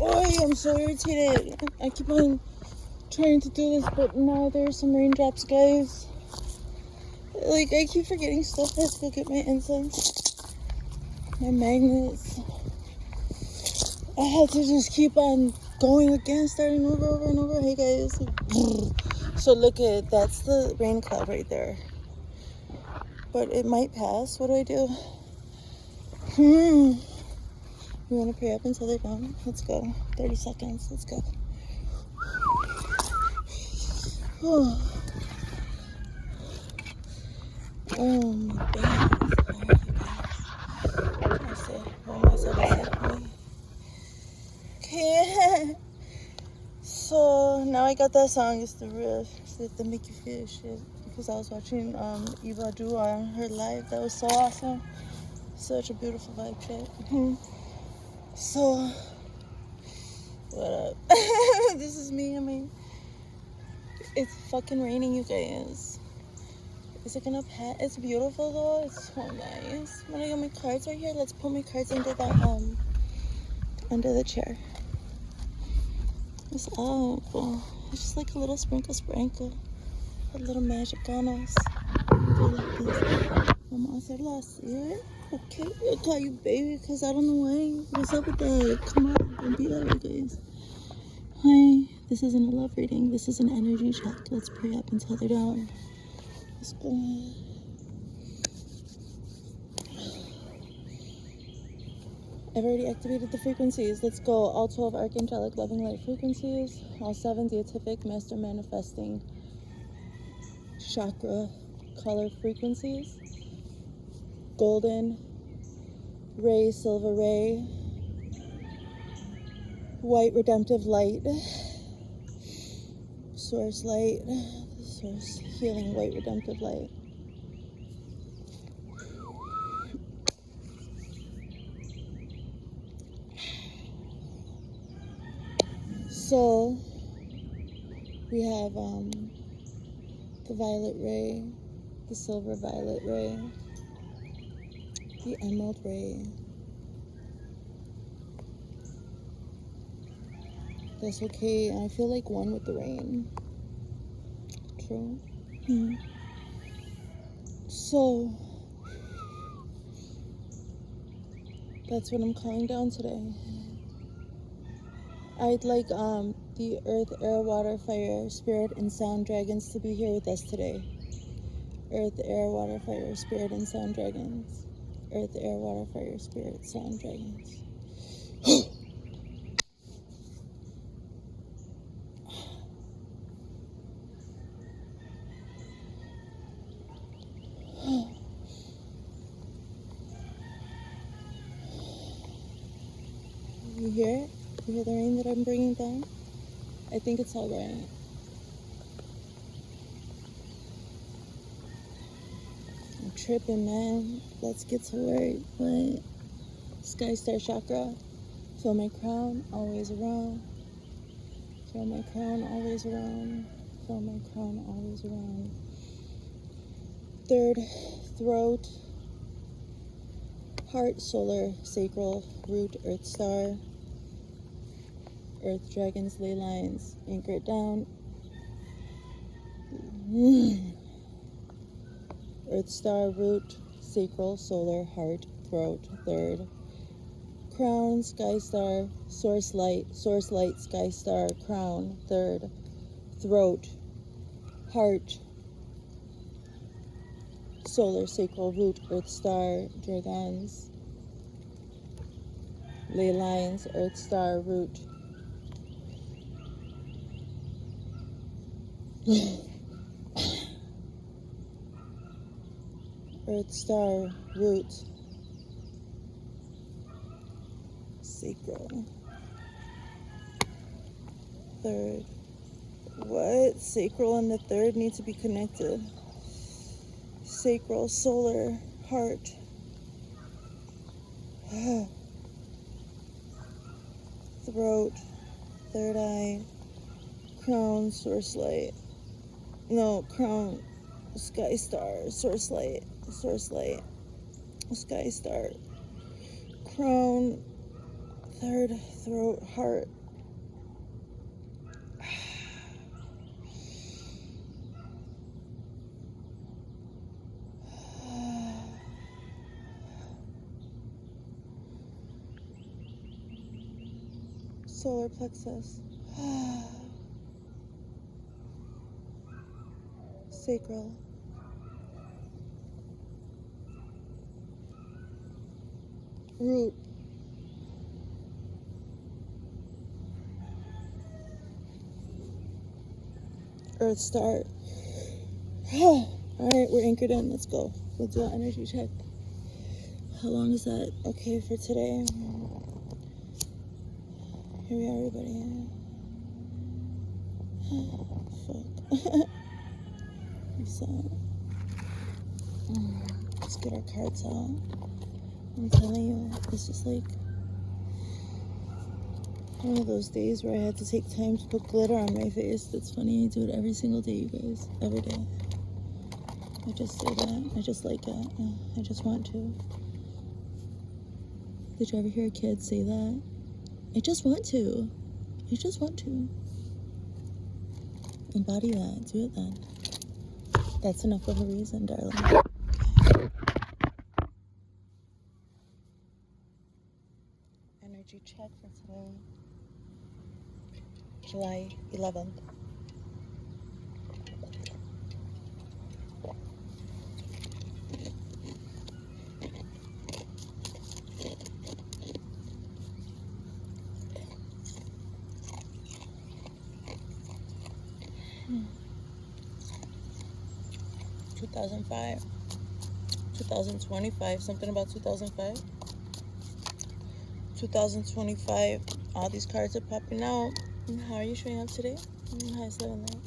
Oh, I'm so irritated. I keep on trying to do this, but now there's some raindrops, guys. Like, I keep forgetting stuff. I have to go get my incense, my magnets. I had to just keep on going again, starting over and over. Hey, guys. So look at, that's the rain cloud right there. But it might pass. What do I do? You want to pray up until they're done? Let's go. 30 seconds. Let's go. Oh my God. Okay. So now I got that song. It's the real shit that make you feel shit. Because I was watching Eva do on her live. That was so awesome. Such a beautiful vibe check. So, what up? This is me. I mean, it's fucking raining, you guys. Is it gonna pass? It's beautiful though. It's so nice. When I got my cards right here, let's put my cards under the under the chair. It's up. It's just like a little sprinkle. A little magic on us. Do like this. Mama hacerlo así, okay? I'll call you baby because I don't know why. What's up with that? Come on, don't be that way, guys. Hi, this isn't a love reading. This is an energy check. Let's pray up until they're down. Let's go. I've already activated the frequencies. Let's go. All 12 archangelic loving light frequencies. All 7 beatific master manifesting chakra color frequencies. Golden ray, silver ray, white redemptive light, source light, source healing white redemptive light. So we have the violet ray, the silver violet ray, the emerald ray. That's okay. I feel like one with the rain. True. So that's what I'm calling down today. I'd like the earth, air, water, fire, spirit, and sound dragons to be here with us today. Earth, air, water, fire, spirit, and sound dragons. Earth, air, water, fire, spirit, sound dragons. You hear it? You hear the rain that I'm bringing down? I think it's all right. I'm tripping, man. Let's get to work. What? Sky Star Chakra. Feel my crown, always around. Feel my crown, always around. Feel my crown, always around. Third, throat. Heart, solar, sacral, root, earth star. Earth dragons, ley lines, anchor it down. Earth star, root, sacral, solar, heart, throat, third. Crown, sky star, source light, sky star, crown, third. Throat, heart, solar, sacral, root, earth star, dragons. Ley lines, earth star, root. Earth star, root, sacral, third. What? Sacral and the third need to be connected. Sacral, solar, heart. Throat, third eye, crown, source light. No, crown, sky star, source light, sky star. Crown, third throat, heart. Solar plexus. Sacral. Root. Earth star. Alright, we're anchored in. Let's go. We'll do an energy check. How long is that? Okay for today. Here we are, everybody. Fuck. So, let's get our cards out. I'm telling you, it's just like one of those days where I had to take time to put glitter on my face. That's funny. I do it every single day, you guys. Every day. I just say that. I just like it. I just want to. Did you ever hear a kid say that? I just want to. I just want to. Embody that. Do it then. That's enough of a reason, darling. Energy check for today. July 11th. Hmm. 2005. 2025. Something about 2005. 2025. All these cards are popping out. How are you showing up today? Hi, 7 there.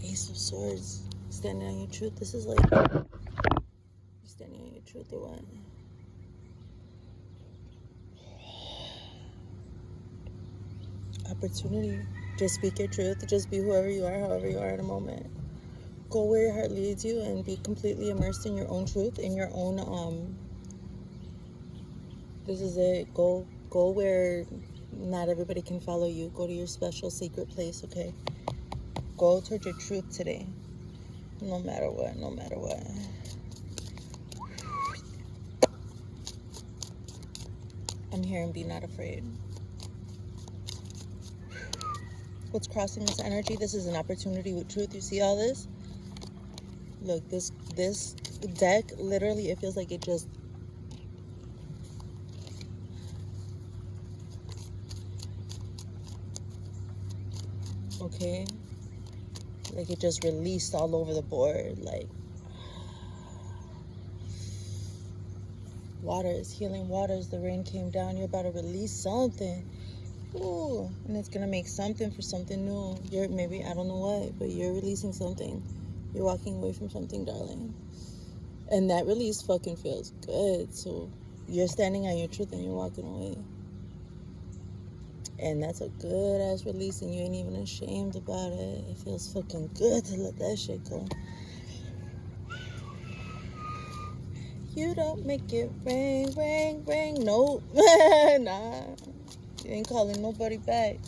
Ace of Swords. Standing on your truth. This is like you're standing on your truth or what? Opportunity. Just speak your truth. Just be whoever you are, however you are in a moment. Go where your heart leads you and be completely immersed in your own truth, in your own, this is it. Go where not everybody can follow you. Go to your special secret place, okay? Go towards your truth today. No matter what, no matter what. I'm here and be not afraid. What's crossing this energy? This is an opportunity with truth. You see all this? Look, this deck, literally, it feels like it just... Okay? Like it just released all over the board. Like, waters, healing waters. The rain came down. You're about to release something. Ooh, and it's gonna make something for something new. You're maybe, I don't know what, but you're releasing something. You're walking away from something, darling. And that release fucking feels good. So you're standing on your truth and you're walking away. And that's a good ass release and you ain't even ashamed about it. It feels fucking good to let that shit go. You don't make it ring, ring, ring. Nope. Nah. You ain't calling nobody back.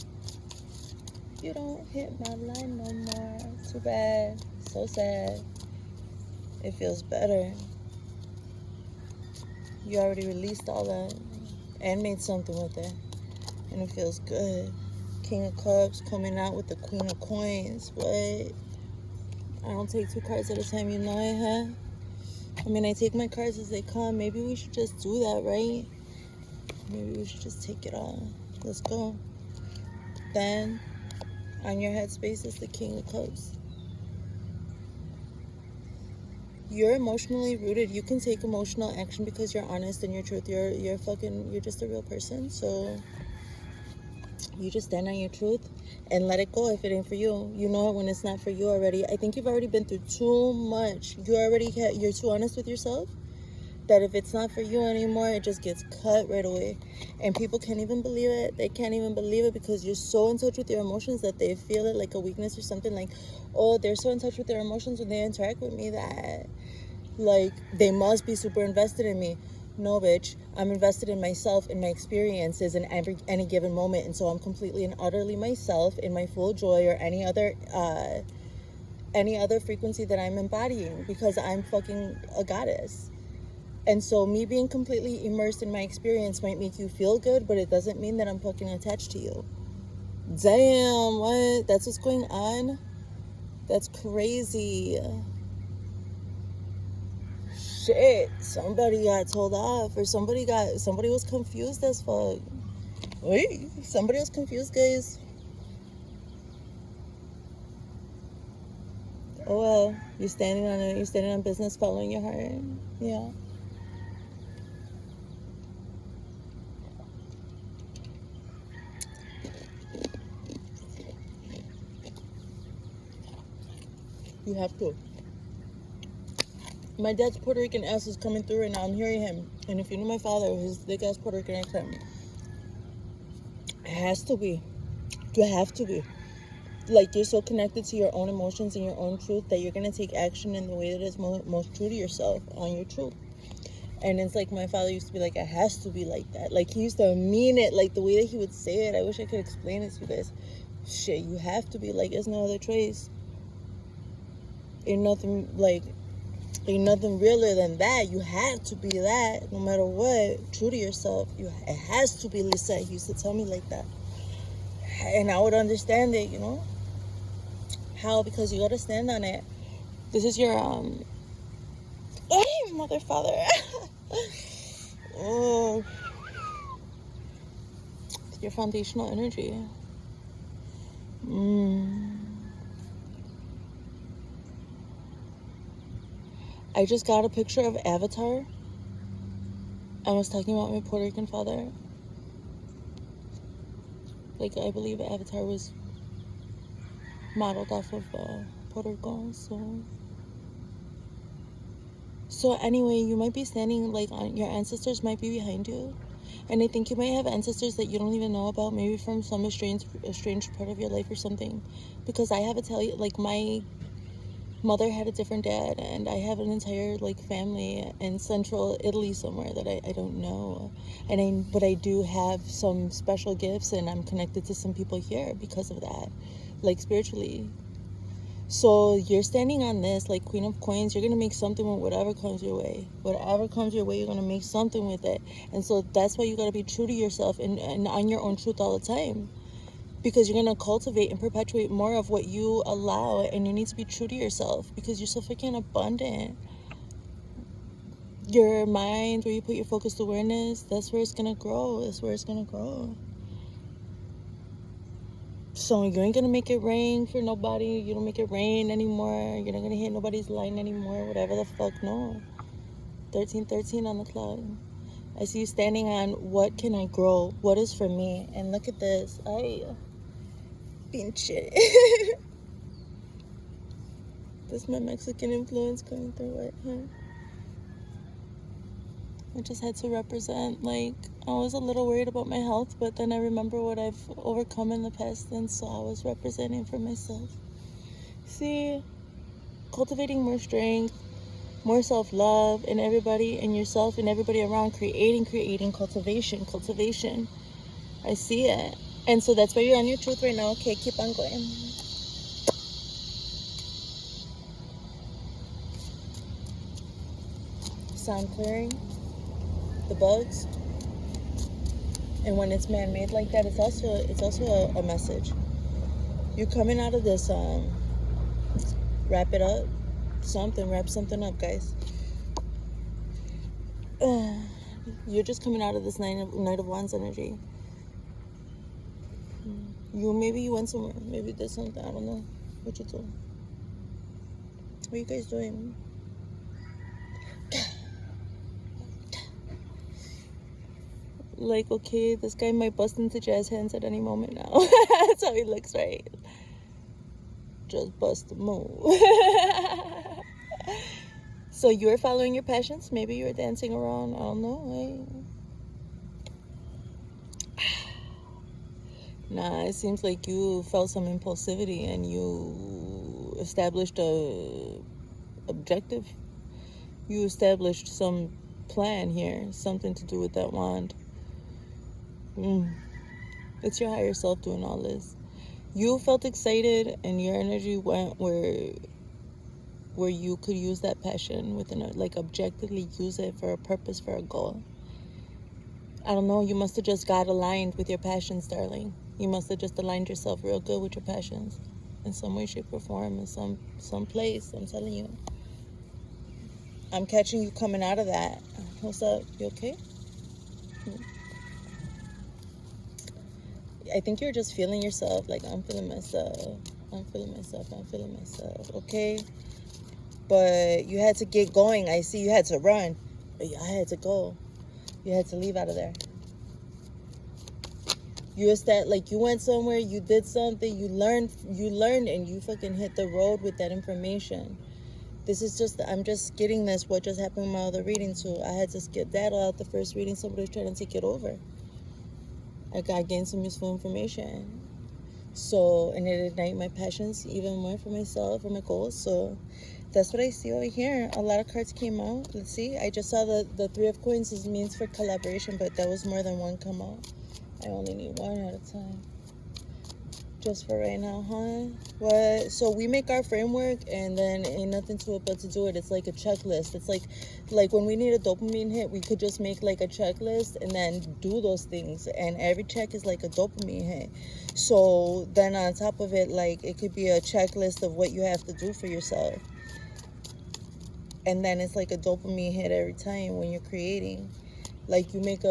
You don't hit my line no more. Too bad. So sad. It feels better. You already released all that and made something with it. And it feels good. King of Cups coming out with the Queen of Coins. What? I don't take 2 cards at a time, you know I have. I mean, I take my cards as they come. Maybe we should just do that, right? Maybe we should just take it all. Let's go. Then, on your headspace is the King of Cups. You're emotionally rooted. You can take emotional action because you're honest and your truth. You're just a real person. So you just stand on your truth and let it go if it ain't for you. You know it when it's not for you already. I think you've already been through too much. You're too honest with yourself that if it's not for you anymore, it just gets cut right away. And people can't even believe it. They can't even believe it because you're so in touch with your emotions that they feel it like a weakness or something. Like, oh, they're so in touch with their emotions when they interact with me that Like, they must be super invested in me. No, bitch. I'm invested in myself and my experiences in any given moment, and so I'm completely and utterly myself in my full joy, or any other frequency that I'm embodying, because I'm fucking a goddess. And so me being completely immersed in my experience might make you feel good, but it doesn't mean that I'm fucking attached to you. Damn, what? That's what's going on? That's crazy. Shit, somebody got told off, or somebody was confused as fuck. Wait, somebody was confused, guys. Oh well, you're standing on business, following your heart. Yeah. You have to. My dad's Puerto Rican ass is coming through right now. I'm hearing him. And if you know my father, his big ass Puerto Rican accent, it has to be. You have to be. Like, you're so connected to your own emotions and your own truth that you're going to take action in the way that is most true to yourself, on your truth. And it's like my father used to be like, it has to be like that. Like, he used to mean it, like the way that he would say it. I wish I could explain it to you guys. Shit, you have to be like, there's no other choice. Ain't nothing realer than that. You have to be that, no matter what. True to yourself. It has to be Lisa. He used to tell me like that. And I would understand it, you know? How? Because you gotta stand on it. This is your, hey, mother, father. Oh. Your foundational energy. I just got a picture of Avatar. I was talking about my Puerto Rican father. Like, I believe Avatar was modeled off of Puerto Rico. So anyway, you might be standing, like, on your ancestors might be behind you. And I think you might have ancestors that you don't even know about, maybe from some estranged part of your life or something. Because I have to tell you, like, my mother had a different dad, and I have an entire, like, family in central Italy somewhere that I don't know. But I do have some special gifts, and I'm connected to some people here because of that, like, spiritually. So you're standing on this, like Queen of Coins. You're going to make something with whatever comes your way. Whatever comes your way, you're going to make something with it. And so that's why you got to be true to yourself and on your own truth all the time. Because you're going to cultivate and perpetuate more of what you allow. And you need to be true to yourself because you're so freaking abundant. Your mind, where you put your focused awareness, that's where it's going to grow. That's where it's going to grow. So you ain't gonna make it rain for nobody. You don't make it rain anymore. You're not gonna hit nobody's line anymore. Whatever the fuck, no. 1313 on the clock. I see you standing on what can I grow? What is for me? And look at this. Pinche. This is my Mexican influence coming through right here. I just had to represent, like, I was a little worried about my health, but then I remember what I've overcome in the past, and so I was representing for myself. See, cultivating more strength, more self-love in everybody, in yourself and everybody around, creating, cultivation. I see it. And so that's why you're on your truth right now. Okay, keep on going. Sound clearing. The bugs. And when it's man-made like that, it's also a message. You're coming out of this, wrap it up. Wrap something up, guys. You're just coming out of this Knight of Wands energy. Maybe you went somewhere. Maybe you did something. I don't know what you doing. What are you guys doing? Like, okay, this guy might bust into jazz hands at any moment now. That's how he looks, right? Just bust a move. So you were following your passions. Maybe you were dancing around. I don't know. Nah, it seems like you felt some impulsivity and you established a objective. You established some plan here, something to do with that wand. It's your higher self doing all this. You felt excited and your energy went where you could use that passion within it, like objectively use it for a purpose, for a goal. I don't know, you must have just got aligned with your passions, darling. You must have just aligned yourself real good with your passions in some way, shape, or form, in some place. I'm telling you. I'm catching you coming out of that. What's up? You okay? I think you're just feeling yourself. Like, I'm feeling myself. I'm feeling myself. I'm feeling myself. Okay? But you had to get going. I see you had to run. I had to go. You had to leave out of there. You went somewhere, you did something, you learned, and you fucking hit the road with that information. This is just, I'm just getting this, what just happened in my other reading too. I had to skedaddle out the first reading. Somebody was trying to take it over. I gained some useful information. So, and it ignited my passions even more for myself, for my goals. So that's what I see over here. A lot of cards came out. Let's see. I just saw the Three of Coins is means for collaboration, but there was more than one come out. I only need one at a time. Just for right now, huh? What? So we make our framework and then ain't nothing to it but to do it. It's like a checklist. It's like when we need a dopamine hit, we could just make like a checklist and then do those things. And every check is like a dopamine hit. So then on top of it, like it could be a checklist of what you have to do for yourself. And then it's like a dopamine hit every time when you're creating. Like you make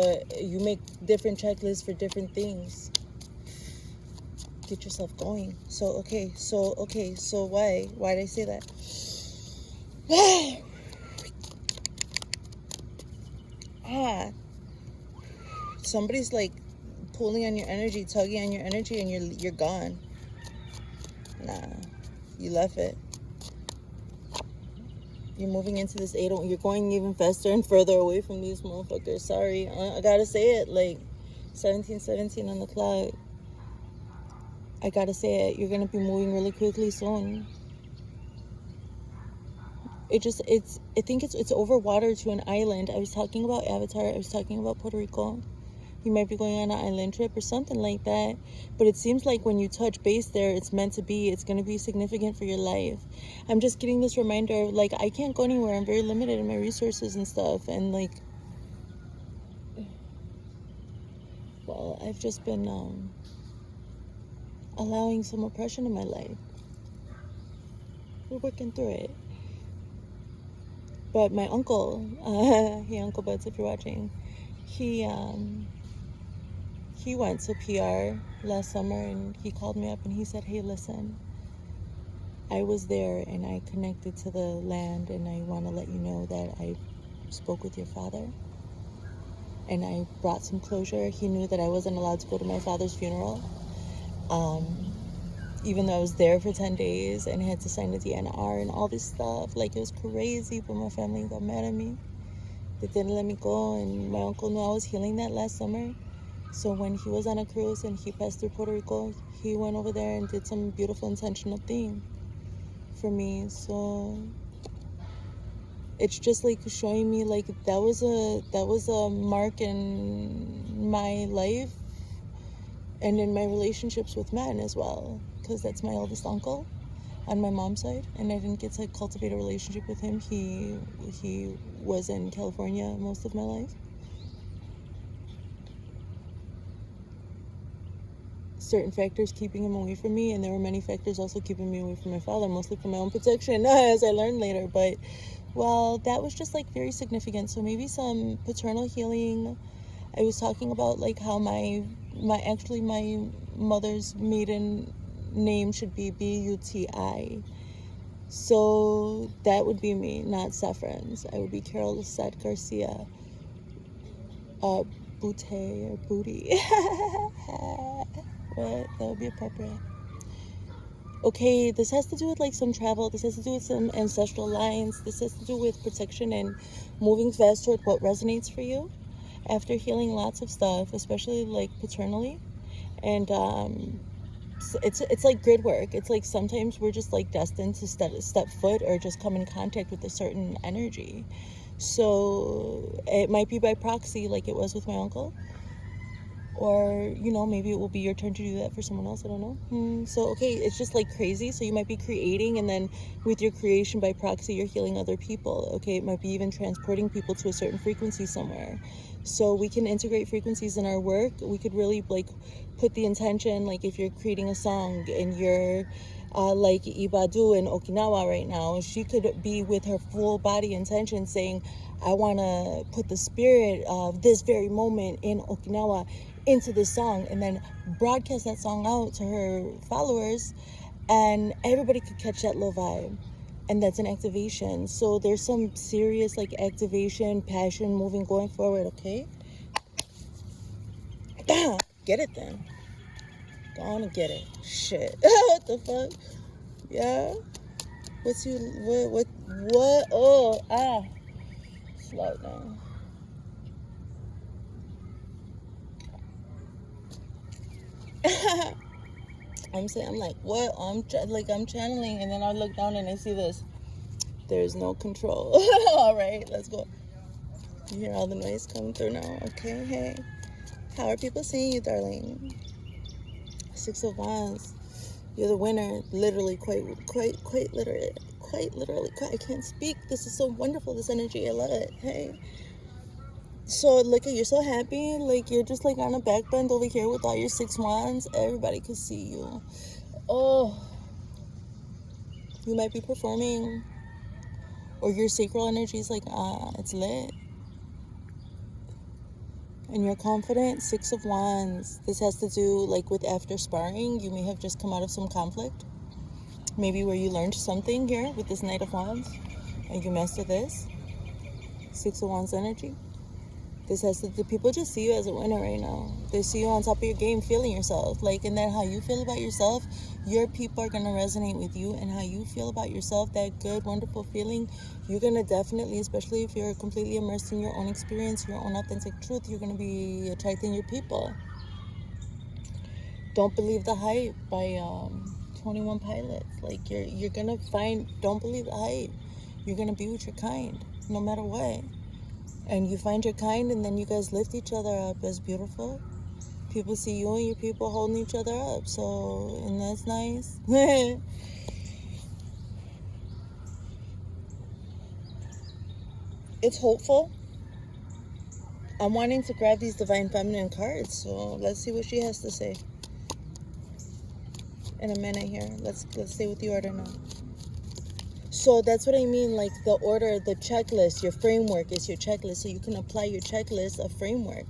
different checklists for different things. Get yourself going. So why did I say that? Somebody's like pulling on your energy, tugging on your energy, and you're gone. Nah, you left it. You're moving into this 8. You're going even faster and further away from these motherfuckers. Sorry, I gotta say it. Like 17 on the clock. I gotta say it. You're gonna be moving really quickly soon. I think it's over water to an island. I was talking about Avatar. I was talking about Puerto Rico. You might be going on an island trip or something like that. But it seems like when you touch base there, it's meant to be. It's going to be significant for your life. I'm just getting this reminder of, like, I can't go anywhere. I'm very limited in my resources and stuff. And, like, well, I've just been allowing some oppression in my life. We're working through it. But my uncle, hey, Uncle Butts, if you're watching, he went to PR last summer and he called me up and he said, hey, listen, I was there and I connected to the land and I want to let you know that I spoke with your father and I brought some closure. He knew that I wasn't allowed to go to my father's funeral, even though I was there for 10 days and had to sign the DNR and all this stuff. Like, it was crazy, but my family got mad at me. They didn't let me go, and my uncle knew I was healing that last summer. So when he was on a cruise and he passed through Puerto Rico, he went over there and did some beautiful intentional thing for me. So it's just like showing me, like, that was a mark in my life and in my relationships with men as well, because that's my oldest uncle on my mom's side, and I didn't get to cultivate a relationship with him. He was in California most of my life. Certain factors keeping him away from me, and there were many factors also keeping me away from my father, mostly for my own protection, as I learned later. But, well, that was just, like, very significant. So maybe some paternal healing. I was talking about, like, how my mother's maiden name should be Buti. So that would be me, not Saffron's. I would be Carol Lisette Garcia. Boutte or Booty. But that would be appropriate. Okay, this has to do with, like, some travel. This has to do with some ancestral lines. This has to do with protection and moving fast toward what resonates for you after healing lots of stuff, especially, like, paternally. And it's like grid work. It's like sometimes we're just like destined to step foot or just come in contact with a certain energy. So it might be by proxy, like it was with my uncle, or maybe it will be your turn to do that for someone else. I don't know. So okay, it's just like crazy. So you might be creating, and then with your creation by proxy, you're healing other people. Okay, it might be even transporting people to a certain frequency somewhere. So we can integrate frequencies in our work. We could really like put the intention, like if you're creating a song and you're like Ibadu in Okinawa right now, she could be with her full body intention saying, I want to put the spirit of this very moment in Okinawa into the song, and then broadcast that song out to her followers, and everybody could catch that low vibe. And that's an activation. So there's some serious like activation, passion, moving, going forward. Okay, get it then. Go on and get it. Shit. What the fuck? Yeah. What's you? What? Oh, slow down. I'm like, what? I'm channeling, and then I look down and I see this. There's no control. All right, let's go. You hear all the noise coming through now? Okay, hey. How are people seeing you, darling? 6 of Wands. You're the winner. Literally, quite literally. I can't speak. This is so wonderful, this energy. I love it. Hey. So, look, you're so happy. Like, you're just, like, on a back bend over here with all your 6 wands. Everybody can see you. Oh. You might be performing. Or your sacral energy is like, it's lit. And you're confident. 6 of Wands. This has to do, like, with after sparring. You may have just come out of some conflict. Maybe where you learned something here with this Knight of Wands. And you master this. 6 of Wands energy. This has to do, people just see you as a winner right now. They see you on top of your game, feeling yourself. Like, and then how you feel about yourself, your people are going to resonate with you. And how you feel about yourself, that good, wonderful feeling, you're going to definitely, especially if you're completely immersed in your own experience, your own authentic truth, you're going to be attracting your people. Don't believe the hype by 21 Pilots. Like, you're going to find, don't believe the hype. You're going to be with your kind, no matter what. And you find your kind, and then you guys lift each other up. That's beautiful. People see you and your people holding each other up. So, and that's nice. It's hopeful. I'm wanting to grab these Divine Feminine cards. So let's see what she has to say in a minute here. Let's stay with the order now. So that's what I mean, like the order, the checklist, your framework is your checklist. So you can apply your checklist, a framework,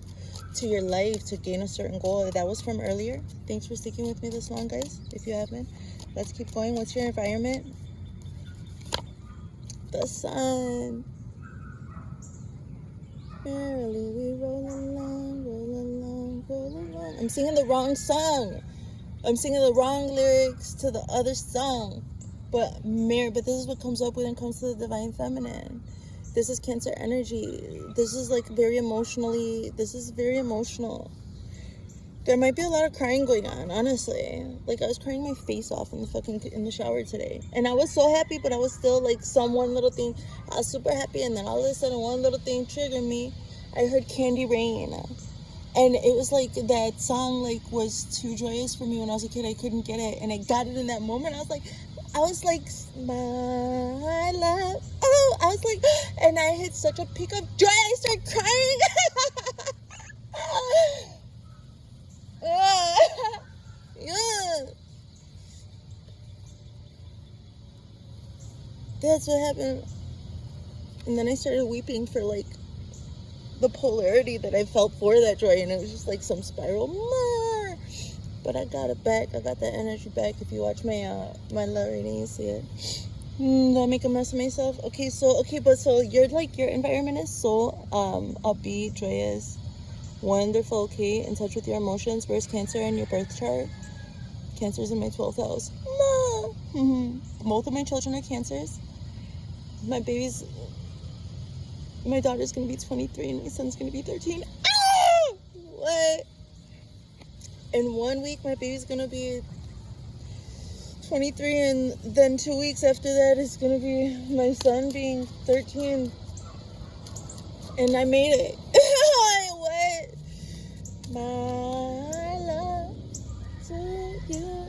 to your life to gain a certain goal. That was from earlier. Thanks for sticking with me this long, guys, if you haven't. Let's keep going. What's your environment? The sun. Merrily we roll along, roll along, roll along. I'm singing the wrong song. I'm singing the wrong lyrics to the other song. But this is what comes up when it comes to the Divine Feminine. This is Cancer energy. This is like very emotional. There might be a lot of crying going on, honestly. Like, I was crying my face off in the shower today. And I was so happy, but I was still like, some one little thing. I was super happy, and then all of a sudden one little thing triggered me. I heard Candy Rain. And it was like that song like was too joyous for me when I was a kid. I couldn't get it. And I got it in that moment. I was like, my love. Oh, I was like, and I hit such a peak of joy. I started crying. Yeah. That's what happened. And then I started weeping for like the polarity that I felt for that joy, and it was just like some spiral. But I got it back. I got that energy back. If you watch my my love reading, you see it. Did I make a mess of myself? Okay, so your environment is so upbeat, joyous, wonderful. Okay, in touch with your emotions. Where's Cancer in your birth chart? Cancer's in my 12th house. No. Both of my children are Cancers. My daughter's gonna be 23 and my son's gonna be 13. Ah! What? In 1 week, my baby's gonna be 23, and then 2 weeks after that is gonna be my son being 13, and I made it. What? My love to you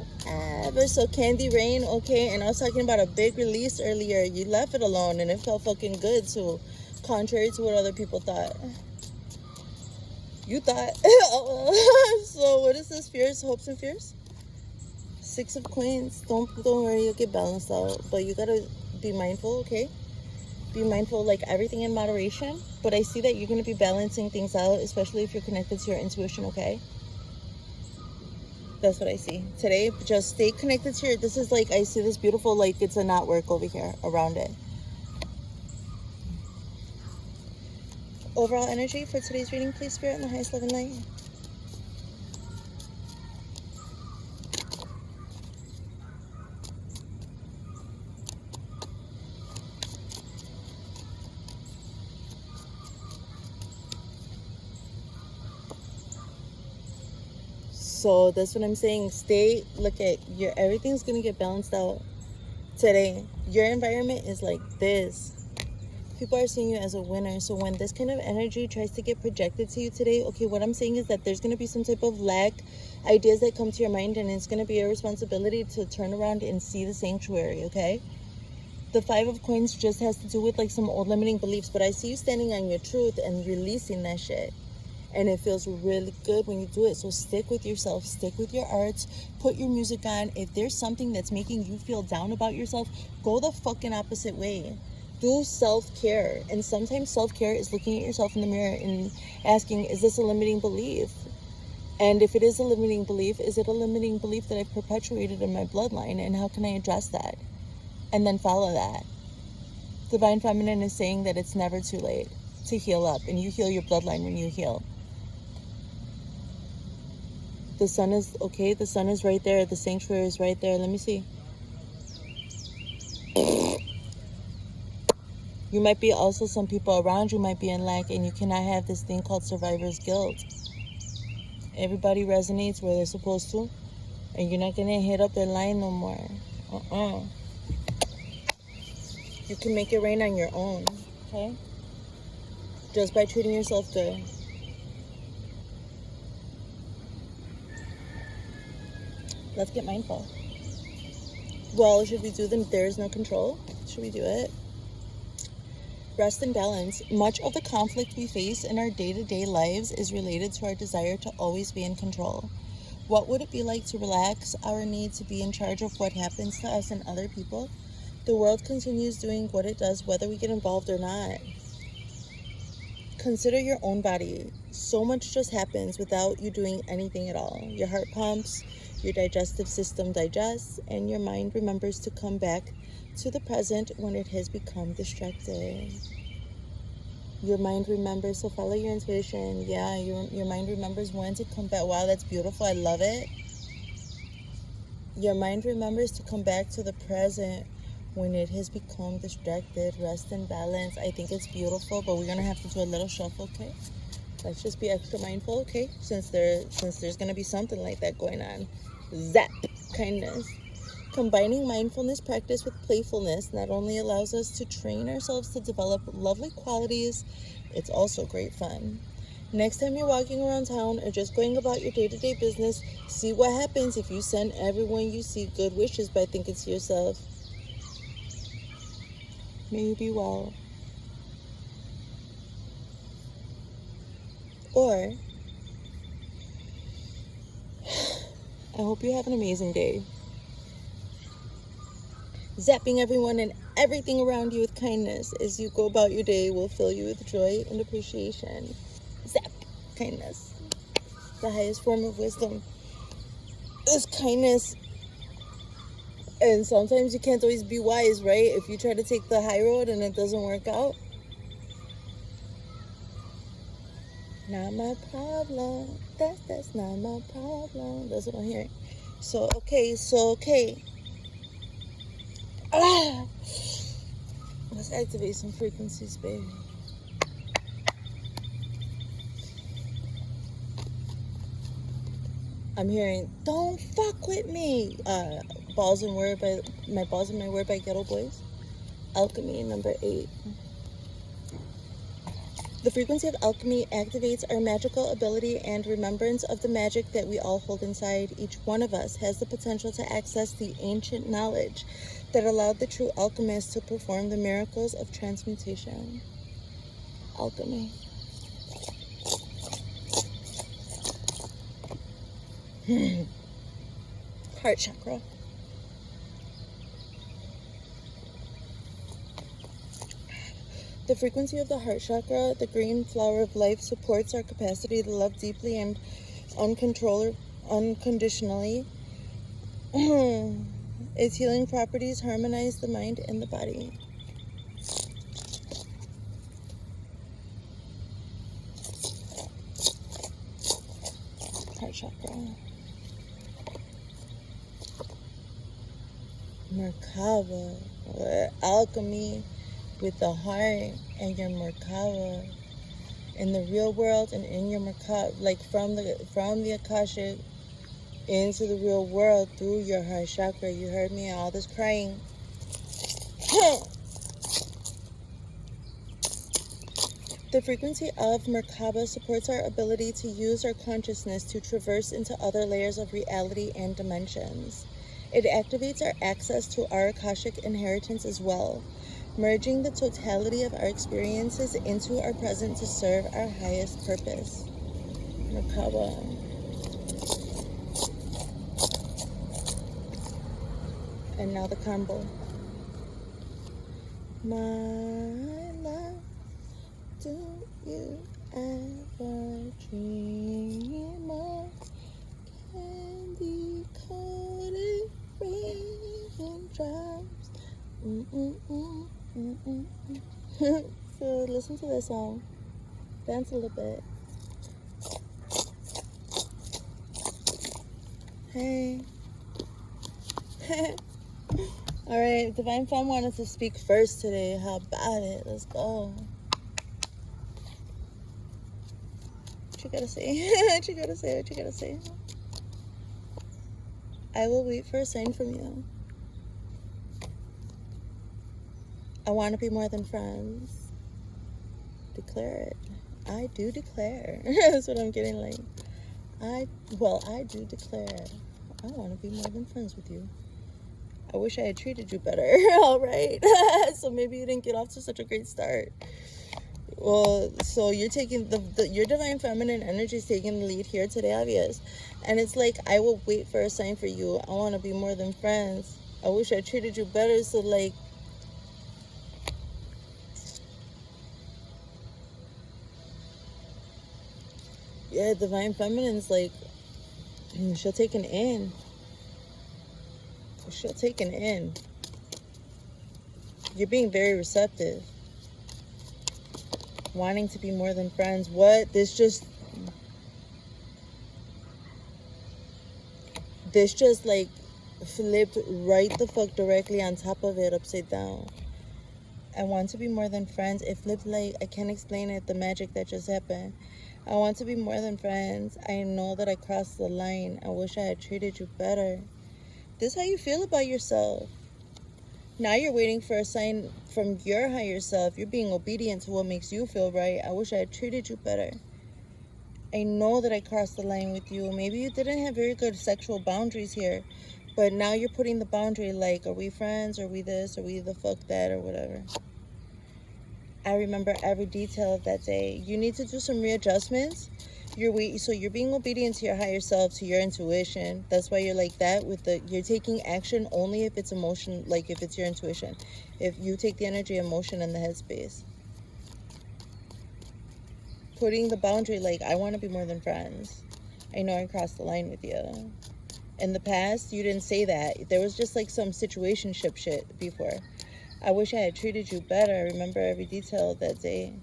ever. So Candy Rain, okay, and I was talking about a big release earlier. You left it alone, and it felt fucking good too, contrary to what other people thought. You thought. So what is this? Fears, hopes, and fears? 6 of Queens. Don't worry, you'll get balanced out, but you gotta be mindful, okay? Be mindful, like everything in moderation. But I see that you're gonna be balancing things out, especially if you're connected to your intuition, okay? That's what I see today. Just stay connected to your, this is like, I see this beautiful, like it's a knot work over here around it. Overall energy for today's reading, please, Spirit, in the highest love and light. So that's what I'm saying. Stay, look at your, everything's gonna get balanced out today. Your environment is like this. People are seeing you as a winner. So when this kind of energy tries to get projected to you today, okay, what I'm saying is that there's gonna be some type of lack, ideas that come to your mind, and it's gonna be your responsibility to turn around and see the sanctuary, okay? The 5 of Coins just has to do with like some old limiting beliefs, but I see you standing on your truth and releasing that shit. And it feels really good when you do it. So stick with yourself, stick with your arts, put your music on. If there's something that's making you feel down about yourself, go the fucking opposite way. Do self-care. And sometimes self-care is looking at yourself in the mirror and asking, is this a limiting belief? And if it is a limiting belief, is it a limiting belief that I've perpetuated in my bloodline? And how can I address that? And then follow that. Divine Feminine is saying that it's never too late to heal up. And you heal your bloodline when you heal. The sun is, okay, the sun is right there. The sanctuary is right there. Let me see. You might be also, some people around you might be in lack, and you cannot have this thing called survivor's guilt. Everybody resonates where they're supposed to, and you're not going to hit up their line no more. You can make it rain on your own, okay? Just by treating yourself good. Let's get mindful. Well, should we do them? There is no control. Should we do it? Rest and balance. Much of the conflict we face in our day-to-day lives is related to our desire to always be in control. What would it be like to relax our need to be in charge of what happens to us and other people? The world continues doing what it does, whether we get involved or not. Consider your own body. So much just happens without you doing anything at all. Your heart pumps, your digestive system digests, and your mind remembers to come back to the present when it has become distracted. Your mind remembers, so follow your intuition. Yeah, your mind remembers when to come back. Wow, that's beautiful. I love it. Your mind remembers to come back to the present when it has become distracted. Rest and balance. I think it's beautiful, but we're gonna have to do a little shuffle, okay? Let's just be extra mindful, okay? Since there's gonna be something like that going on. Zap, kindness. Combining mindfulness practice with playfulness not only allows us to train ourselves to develop lovely qualities, it's also great fun. Next time you're walking around town or just going about your day-to-day business, see what happens if you send everyone you see good wishes by thinking to yourself, may you be well. Or, I hope you have an amazing day. Zapping everyone and everything around you with kindness as you go about your day will fill you with joy and appreciation. Zap, kindness. The highest form of wisdom is kindness. And sometimes you can't always be wise, right? If you try to take the high road and it doesn't work out, not my problem. That's not my problem. That's what I'm hearing. So okay. Let's activate some frequencies, baby. I'm hearing, don't fuck with me. Balls in Word by My Balls in My Word by Ghetto Boys. Alchemy, number 8. The frequency of alchemy activates our magical ability and remembrance of the magic that we all hold inside. Each one of us has the potential to access the ancient knowledge that allowed the true alchemists to perform the miracles of transmutation. Alchemy. Heart chakra. The frequency of the heart chakra, the green flower of life, supports our capacity to love deeply and unconditionally. Its healing properties harmonize the mind and the body. Heart chakra. Merkaba, alchemy with the heart and your Merkaba in the real world and in your Merkaba, like from the Akashic into the real world through your heart chakra. You heard me, all this crying. The frequency of Merkaba supports our ability to use our consciousness to traverse into other layers of reality and dimensions. It activates our access to our Akashic inheritance as well, merging the totality of our experiences into our present to serve our highest purpose. Merkaba. And now the combo. My love, do you ever dream of candy coated raindrops? So listen to this song. Dance a little bit. Hey. Alright, Divine Femme wanted to speak first today. How about it? Let's go. What you gotta say? What you gotta say? What you gotta say? I will wait for a sign from you. I want to be more than friends. Declare it. I do declare. That's what I'm getting like. I do declare. I want to be more than friends with you. I wish I had treated you better. All right. So maybe you didn't get off to such a great start. Well, so you're taking your divine feminine energy is taking the lead here today, obvious. And it's like, I will wait for a sign for you. I want to be more than friends. I wish I treated you better. So like, yeah, divine feminine's like, she'll take an in. She'll take an in. You're being very receptive. Wanting to be more than friends. What? This just like flipped right the fuck directly on top of it, upside down. I want to be more than friends. It flipped like, I can't explain it, the magic that just happened. I want to be more than friends. I know that I crossed the line. I wish I had treated you better. This is how you feel about yourself. Now you're waiting for a sign from your higher self. You're being obedient to what makes you feel right. I wish I had treated you better. I know that I crossed the line with you. Maybe you didn't have very good sexual boundaries here. But now you're putting the boundary like, are we friends? Are we this? Are we the fuck that? Or whatever. I remember every detail of that day. You need to do some readjustments. So you're being obedient to your higher self, to your intuition. That's why you're like that you're taking action only if it's emotion, like if it's your intuition. If you take the energy, emotion, and the headspace. Putting the boundary like, I want to be more than friends. I know I crossed the line with you. In the past, you didn't say that. There was just like some situationship shit before. I wish I had treated you better. I remember every detail of that day.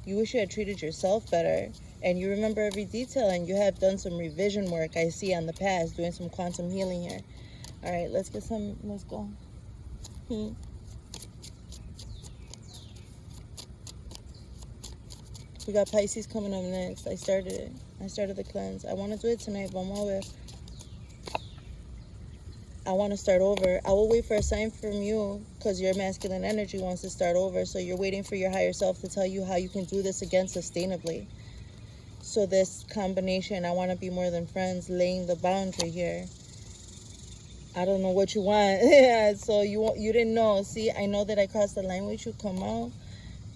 You wish you had treated yourself better. And you remember every detail, and you have done some revision work, I see, on the past, doing some quantum healing here. All right, let's go. We got Pisces coming up next. I started it. I started the cleanse. I want to do it tonight, but I'm I want to start over. I will wait for a sign from you because your masculine energy wants to start over. So you're waiting for your higher self to tell you how you can do this again sustainably. So this combination, I want to be more than friends, laying the boundary here. I don't know what you want. Yeah, so you didn't know. See, I know that I crossed the line with you. Come out.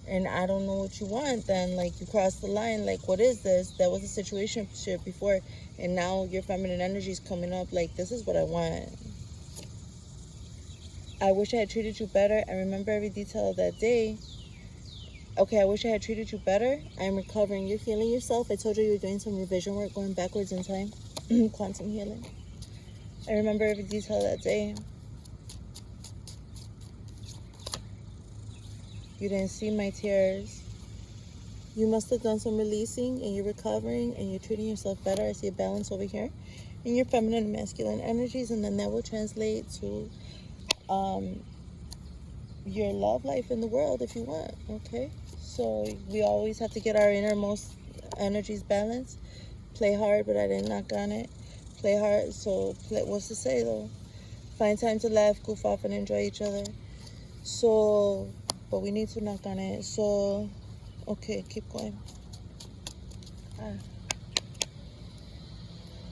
And I don't know what you want. Then, like, you crossed the line. Like, what is this? That was a situation shit before. And now your feminine energy is coming up. Like, this is what I want. I wish I had treated you better. I remember every detail of that day. Okay, I wish I had treated you better. I'm recovering. You're healing yourself. I told you were doing some revision work, going backwards in time. Quantum healing. I remember every detail of that day. You didn't see my tears. You must have done some releasing, and you're recovering, and you're treating yourself better. I see a balance over here in your feminine and masculine energies, and then that will translate to your love life in the world if you want. Okay, so we always have to get our innermost energies balanced. Play hard, but I didn't knock on it. Play hard, so what's to say though? Find time to laugh, goof off, and enjoy each other. So, but we need to knock on it. So, okay, keep going.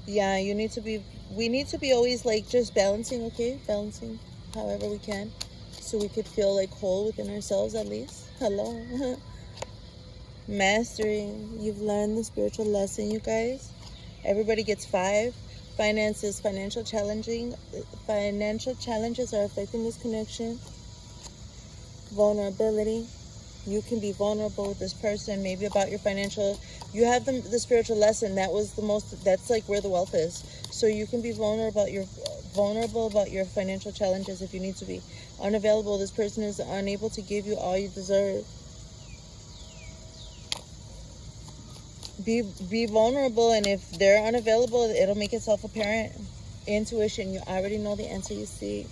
Yeah, we need to be always like just balancing, okay? Balancing however we can. So we could feel like whole within ourselves at least. Hello. Mastering. You've learned the spiritual lesson, you guys. Everybody gets 5. Finances, financial challenges are affecting this connection. Vulnerability. You can be vulnerable with this person, maybe about your financial. You have the spiritual lesson. That's like where the wealth is. So you can be vulnerable about your financial challenges if you need to be. Unavailable. This person is unable to give you all you deserve. Be vulnerable, and if they're unavailable, it'll make itself apparent. Intuition. You already know the answer you seek.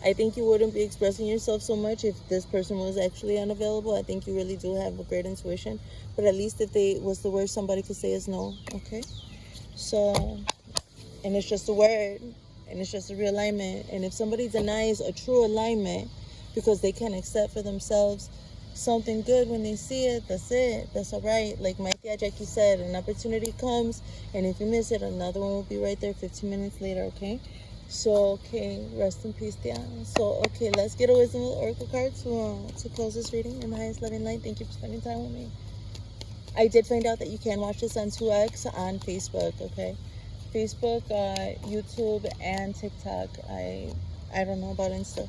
I think you wouldn't be expressing yourself so much if this person was actually unavailable. I think you really do have a great intuition. But at least what's the worst somebody could say is no. Okay? So, and it's just a word. And it's just a realignment. And if somebody denies a true alignment because they can't accept for themselves something good when they see it, that's it. That's all right. Like my Tia Jackie said, an opportunity comes. And if you miss it, another one will be right there 15 minutes later. Okay? So, okay, rest in peace, Tia. So, okay, let's get a wisdom with Oracle card to close this reading in the highest loving light. Thank you for spending time with me. I did find out that you can watch this on 2X on Facebook, okay? Facebook, YouTube, and TikTok. I don't know about Insta.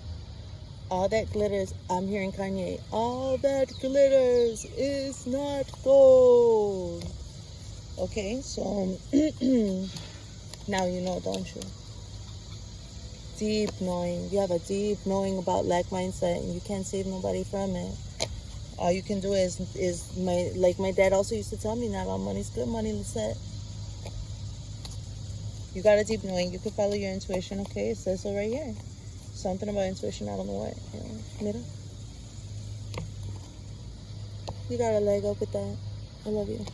All that glitters, I'm hearing Kanye. All that glitters is not gold. Okay, so now you know, don't you? Deep knowing. You have a deep knowing about lack mindset, and you can't save nobody from it. All you can do is my dad also used to tell me, not all money's good, money is set. You got a deep knowing. You can follow your intuition, okay? It says so right here. Something about intuition, I don't know what. Mira. You got a leg up with that. I love you.